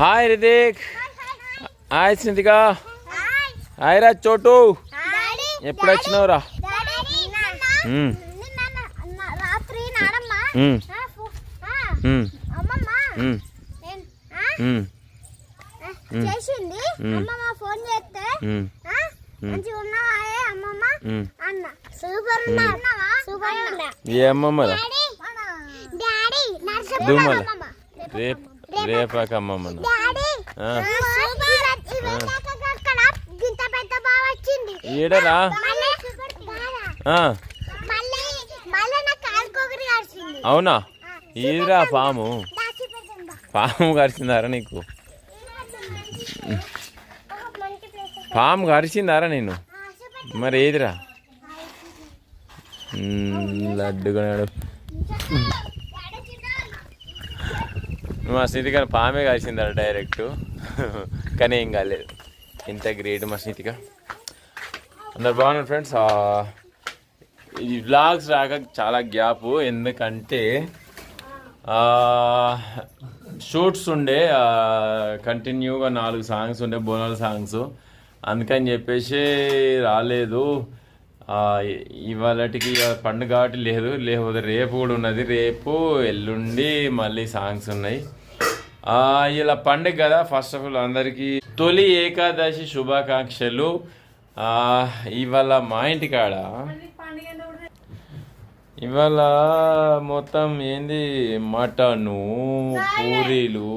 Hi Hrithik, hi స్నితిక, hi రా చోటు. ఎప్పుడు వచ్చినావురా? చేసింది అమ్మమ్మ ఫోన్ చేస్తే మంచిగా ఉన్నావా అమ్మమ్మ అన్న. సూపర్ ఉన్నావా? సూపర్ ఉన్నా. ఏ అమ్మమ్మ డాడీ దుమ్మల రేపాక అమ్మమ్మ ఏడరా? అవునా? ఏదిరా పాము? పాము కరిచిందారా నీకు? పాము కరిచిందారా నేను? మరి ఏదిరా? లడ్డుకున్నాడు మా స్నితిక. పామే కలిసిందారా డైరెక్ట్, కానీ ఏం కాలేదు. ఇంత గ్రేట్ మా స్నితిక. అందరు బాగున్నారు ఫ్రెండ్స్. ఈ వ్లాగ్స్ రాక చాలా గ్యాప్, ఎందుకంటే షూట్స్ ఉండే కంటిన్యూగా 4 సాంగ్స్ ఉండే, బోనాల సాంగ్స్. అందుకని చెప్పేసి రాలేదు. ఇవాళకి పండుగ కాబట్టి లేకపోతే రేపు కూడా ఉన్నది. రేపు ఎల్లుండి మళ్ళీ సాంగ్స్ ఉన్నాయి. ఇలా పండుగ కదా. ఫస్ట్ ఆఫ్ ఆల్ అందరికీ తొలి ఏకాదశి శుభాకాంక్షలు. ఇవాళ మా ఇంటికాడ ఇవాళ మొత్తం ఏంది, మటను పూరీలు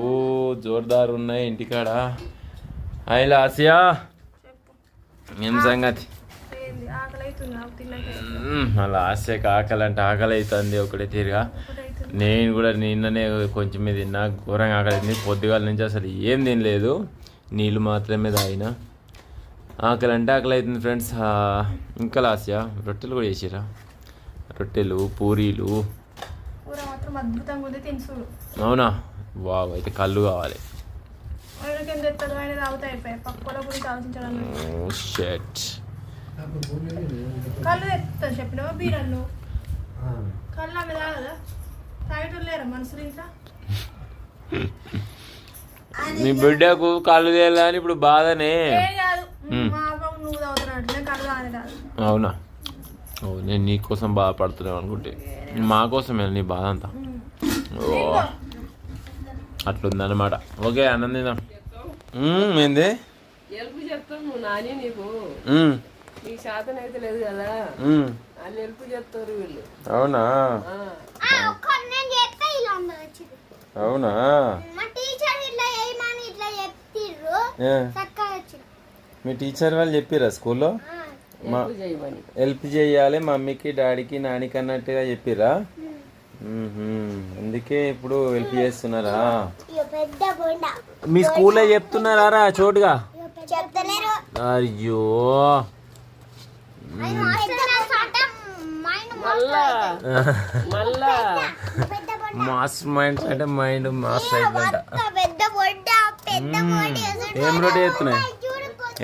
జోర్దార్ ఉన్నాయి ఇంటికాడ. అయిలా ఆసియా ఏం సంగతి? అలా ఆశకి ఆకలి అంటే ఆకలి అవుతుంది ఒకటే తీరుగా. నేను కూడా నిన్ననే కొంచెం మీద తిన్నా, ఘోరంగా ఆకలి అవుతుంది. పొద్దుగాల నుంచి అసలు ఏం తినలేదు, నీళ్ళు మాత్రమే తాగిన. ఆకలి అంటే ఆకలి అవుతుంది ఫ్రెండ్స్. ఇంకా లాస్యా రొట్టెలు కూడా చేసిరా? రొట్టెలు పూరీలు అవునా? వావ్, అయితే కళ్ళు కావాలి. కళ్ళు తెస్తుంది చెప్పినావా? బీరన్ను కళ్ళు ఆమె తాగదా? తాగేటోళ్ళు లేరా మనుషులు ఇంట్లో? నీ బిడ్డకు కళ్ళు తేలని ఇప్పుడు బాధనే. నువ్వు తాగుతున్నట్టు కళ్ళు తాగని కాదు. అవునా? నేను నీ కోసం బాధపడుతున్నావు అనుకుంటే, మా కోసమే నీ బాధ అంతా. ఓ అట్లుందన్నమాట. ఓకే ఆనందిద్దాం. ఏంది చెప్తాను నాని, నీకు నీకు శాతం అయితే లేదు కదా, వాళ్ళు హెల్ప్ చేస్తారు వీళ్ళు. అవునా? అవునా? మీ టీచర్ వాళ్ళు చెప్పిరా స్కూల్లో హెల్ప్ చేయాలి మమ్మీకి డాడీకి నానికి అన్నట్టుగా చెప్పిరా? అందుకే ఇప్పుడు హెల్ప్ చేస్తున్నారా? మీ స్కూల్లో చెప్తున్నారా చోటుగా? అయ్యో మాస్ మైండ్స్ అంటే మైండ్ మాస్ అయిపోయింట. ఏం రొట్టె చేస్తున్నాయి?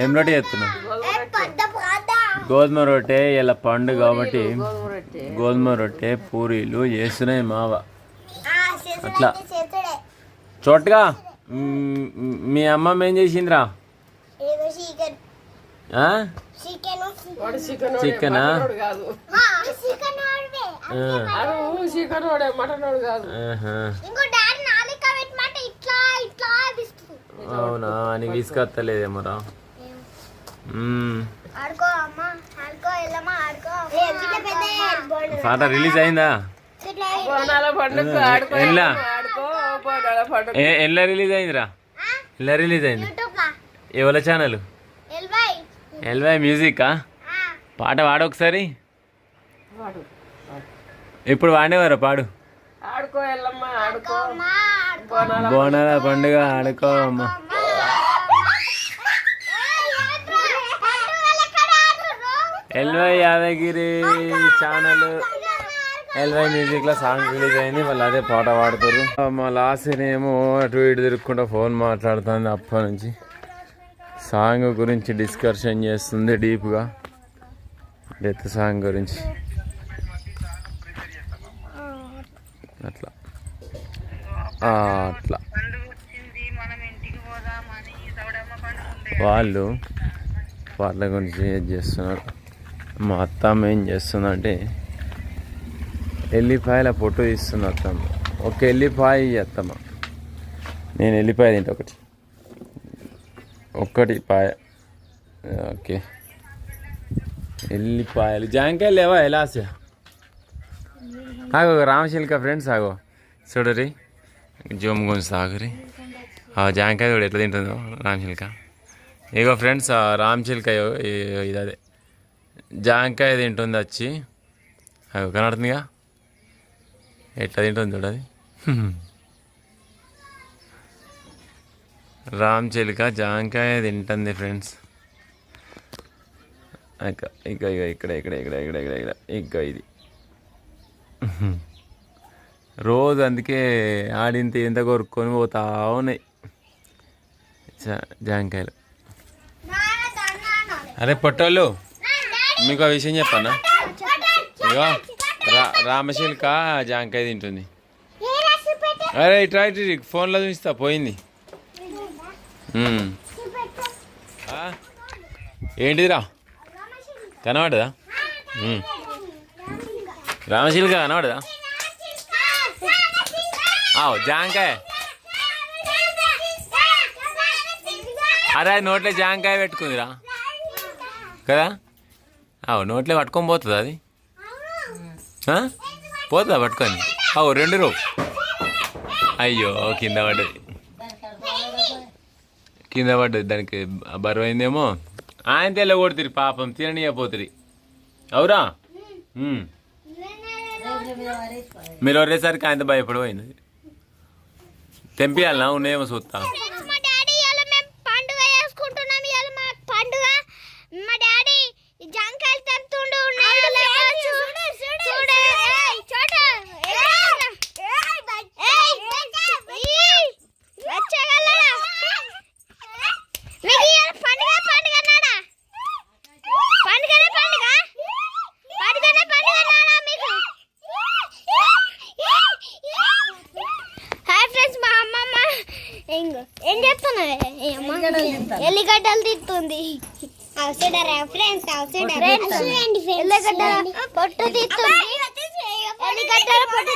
ఏం రొట్టె చేస్తున్నావు? గోధుమ రొట్టె. ఇలా పండు కాబట్టి గోధుమ రొట్టె పూరీలు చేస్తున్నాయి మావ. అట్లా చోటుగా మీ అమ్మమ్మ ఏం చేసిందిరా? చికెనా? అవునా? నీకు తీసుకొస్తలేదేమోరా? పాట రిలీజ్ అయిందా? ఎలా రిలీజ్ అయిందిరా? ఎలా రిలీజ్ అయింది? ఎవరి ఛానల్? ఎల్వై మ్యూజికా? పాట పాడు ఒకసారి. ఇప్పుడు వాడేవారా? పాడు. బోనాల పండుగ ఆడుకో అమ్మ. ఎల్వై యాదగిరి ఛానల్ ఎల్వై మ్యూజిక్లో సాంగ్ రిలీజ్ అయింది. వాళ్ళు అదే పాట పాడుతారు. మా లాస్ట్నేమో అటు ఇటు తిరుక్కుంటా ఫోన్ మాట్లాడుతుంది. అప్పటి నుంచి సాంగ్ గురించి డిస్కషన్ చేస్తుంది డీప్గా, డెత్ సాంగ్ గురించి. అట్లా అట్లా వాళ్ళు వాళ్ళ గురించి ఏం చేస్తున్నారు. మా అత్తమ్మ ఏం చేస్తుందంటే ఎల్లిపాయల పొట్టు తీస్తుంది అత్తమ్మ. ఒక ఎల్లిపాయ అత్తమ్మ. నేను ఎల్లిపాయ తింటా ఒక్కటి పాయ. ఓకే ఎల్లిపాయలు జాంకాయలు లేవా ఎలా ఆగో రామశిల్క ఫ్రెండ్స్ ఆగో చూడరి జోమ్ గుంజు ఆగురి జాంకాయ కూడా ఎట్లా తింటుందో రామశిల్క. ఇగో ఫ్రెండ్స్ రామశిల్క ఇది అదే జాంకాయ తింటుంది వచ్చి అవి కనడుతుందిగా ఎట్లా తింటుంది చూడది. రామచిలుక జాంకాయ తింటుంది ఫ్రెండ్స్. ఇక ఇక ఇక ఇక్కడ ఇక్కడ ఇక్కడ ఇక్కడ ఇక్కడ ఇక్కడ ఇక ఇది రోజు అందుకే ఆడింత ఎంత కొరుక్కొని పోతా ఉన్నాయి జాంకాయలు. అరే పొట్టోళ్ళు మీకు ఆ విషయం చెప్పన్నా. ఇగో రామశిల్క జాంకాయ తింటుంది. అరే ఇట్రా ఇటు ఫోన్లో చూస్తా పోయింది. ఏంటిదిరా కనబడదా రామశిల్క కనబడదా జాంకాయ. అరే నోట్లో జాంకాయ పెట్టుకుందిరా కదా నోట్లో పట్టుకొని పోతుందా అది పోతుందా పట్టుకొని రెండు రూ అయ్యో కింద పడ్డది దానికి బరువు అయిందేమో. ఆయన తెల్ల కొడుతుంది పాపం తిననీయపోతుంది అవురా. మీరు వరేసరికి ఆయన భయపడిపోయింది. తెంపియాలనా ఉన్నాయేమో చూస్తా. ఎల్లిగడ్డలు తిత్తుంది ఫ్రెండ్స్ ఎల్లిగడ్డల పొట్టు తిత్తుంది. ఎల్లిగడ్డల పొట్టు